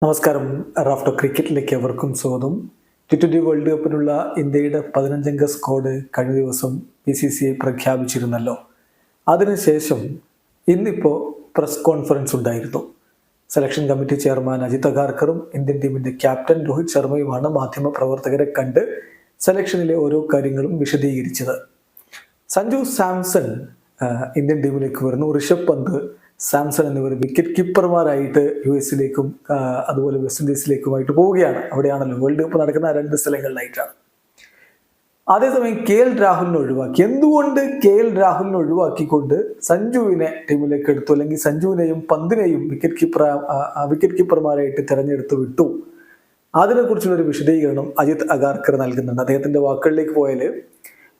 നമസ്കാരം. റാഫ്റ്റോ ക്രിക്കറ്റിലേക്ക് അവർക്കും സ്വാഗതം. T20 വേൾഡ് കപ്പിനുള്ള ഇന്ത്യയുടെ 15-അംഗ സ്ക്വാഡ് കഴിഞ്ഞ ദിവസം BCCI പ്രഖ്യാപിച്ചിരുന്നല്ലോ. അതിനുശേഷം ഇന്നിപ്പോൾ പ്രസ് കോൺഫറൻസ് ഉണ്ടായിരുന്നു. സെലക്ഷൻ കമ്മിറ്റി ചെയർമാൻ അജിത് അഗാർക്കറും ഇന്ത്യൻ ടീമിന്റെ ക്യാപ്റ്റൻ രോഹിത് ശർമ്മയുമാണ് മാധ്യമപ്രവർത്തകരെ കണ്ട് സെലക്ഷനിലെ ഓരോ കാര്യങ്ങളും വിശദീകരിച്ചത്. സഞ്ജു സാംസൺ ഇന്ത്യൻ ടീമിലേക്ക് വരുന്നു. ഋഷഭ് പന്ത്, സാംസൺ എന്നിവർ വിക്കറ്റ് കീപ്പർമാരായിട്ട് US-ലേക്കും അതുപോലെ വെസ്റ്റ് ഇൻഡീസിലേക്കുമായിട്ട് പോവുകയാണ്. അവിടെയാണല്ലോ വേൾഡ് കപ്പ് നടക്കുന്ന 2 സ്ഥലങ്ങളിലായിട്ടാണ്. അതേസമയം KL രാഹുലിനെ ഒഴിവാക്കി. എന്തുകൊണ്ട് KL രാഹുലിനെ ഒഴിവാക്കിക്കൊണ്ട് സഞ്ജുവിനെ ടീമിലേക്ക് എടുത്തു, അല്ലെങ്കിൽ സഞ്ജുവിനെയും പന്തിനെയും വിക്കറ്റ് കീപ്പർമാരായിട്ട് തിരഞ്ഞെടുത്ത് വിട്ടു? അതിനെക്കുറിച്ചുള്ളൊരു വിശദീകരണം അജിത് അഗാർക്കർ നൽകുന്നുണ്ട്. അദ്ദേഹത്തിന്റെ വാക്കുകളിലേക്ക് പോയാൽ,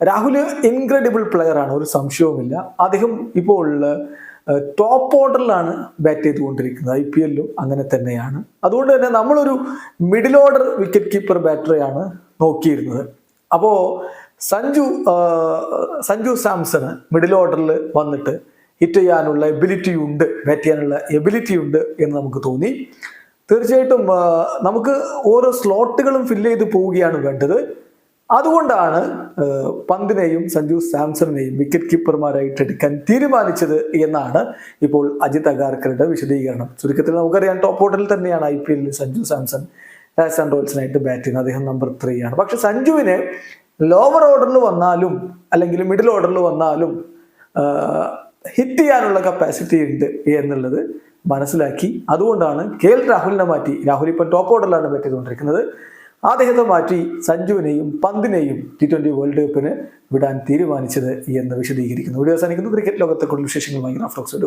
രാഹുൽ ഇൻക്രെഡിബിൾ പ്ലെയർ ആണ്, ഒരു സംശയവുമില്ല. അദ്ദേഹം ഇപ്പോൾ ടോപ്പ് ഓർഡറിലാണ് ബാറ്റ് ചെയ്തുകൊണ്ടിരിക്കുന്നത്. IPL-ലും അങ്ങനെ തന്നെയാണ്. അതുകൊണ്ട് തന്നെ നമ്മളൊരു മിഡിൽ ഓർഡർ വിക്കറ്റ് കീപ്പർ ബാറ്ററെയാണ് നോക്കിയിരുന്നത്. അപ്പോൾ സഞ്ജു സാംസണ് മിഡിൽ ഓർഡറിൽ വന്നിട്ട് ഹിറ്റ് ചെയ്യാനുള്ള എബിലിറ്റി ഉണ്ട്, ബാറ്റ് ചെയ്യാനുള്ള എബിലിറ്റി ഉണ്ട് എന്ന് നമുക്ക് തോന്നി. തീർച്ചയായിട്ടും നമുക്ക് ഓരോ സ്ലോട്ടുകളും ഫില്ല് ചെയ്ത് പോവുകയാണ് വേണ്ടത്. അതുകൊണ്ടാണ് പന്തിനെയും സഞ്ജു സാംസണിനെയും വിക്കറ്റ് കീപ്പർമാരായിട്ട് എടുക്കാൻ തീരുമാനിച്ചത് എന്നാണ് ഇപ്പോൾ അജിത് അഗാർക്കറുടെ വിശദീകരണം. ചുരുക്കത്തിൽ നമുക്കറിയാം, ടോപ്പ് ഓർഡറിൽ തന്നെയാണ് IPL-ൽ സഞ്ജു സാംസൺ രാജസ്ഥാൻ റോയൽസിനായിട്ട് ബാറ്റ് ചെയ്യുന്നത്. അദ്ദേഹം നമ്പർ 3 ആണ്. പക്ഷെ സഞ്ജുവിന് ലോവർ ഓർഡറിൽ വന്നാലും അല്ലെങ്കിൽ മിഡിൽ ഓർഡറിൽ വന്നാലും ഹിറ്റ് ചെയ്യാനുള്ള കപ്പാസിറ്റി ഉണ്ട് എന്നുള്ളത് മനസ്സിലാക്കി. അതുകൊണ്ടാണ് KL രാഹുലിനെ മാറ്റി, രാഹുൽ ഇപ്പം ടോപ്പ് ഓർഡറിലാണ് ബാറ്റ് ചെയ്തുകൊണ്ടിരിക്കുന്നത്, അദ്ദേഹത്തെ മാറ്റി സഞ്ജുവിനെയും പന്തിനെയും T20 വേൾഡ് കപ്പിന് വിടാൻ തീരുമാനിച്ചത് എന്ന് വിശദീകരിക്കുന്നു. വീഡിയോ അവസാനിക്കുന്നു. ക്രിക്കറ്റ് ലോകത്തെ കൂടുതൽ വിശേഷങ്ങളുമായി റാഫ്റ്റോ.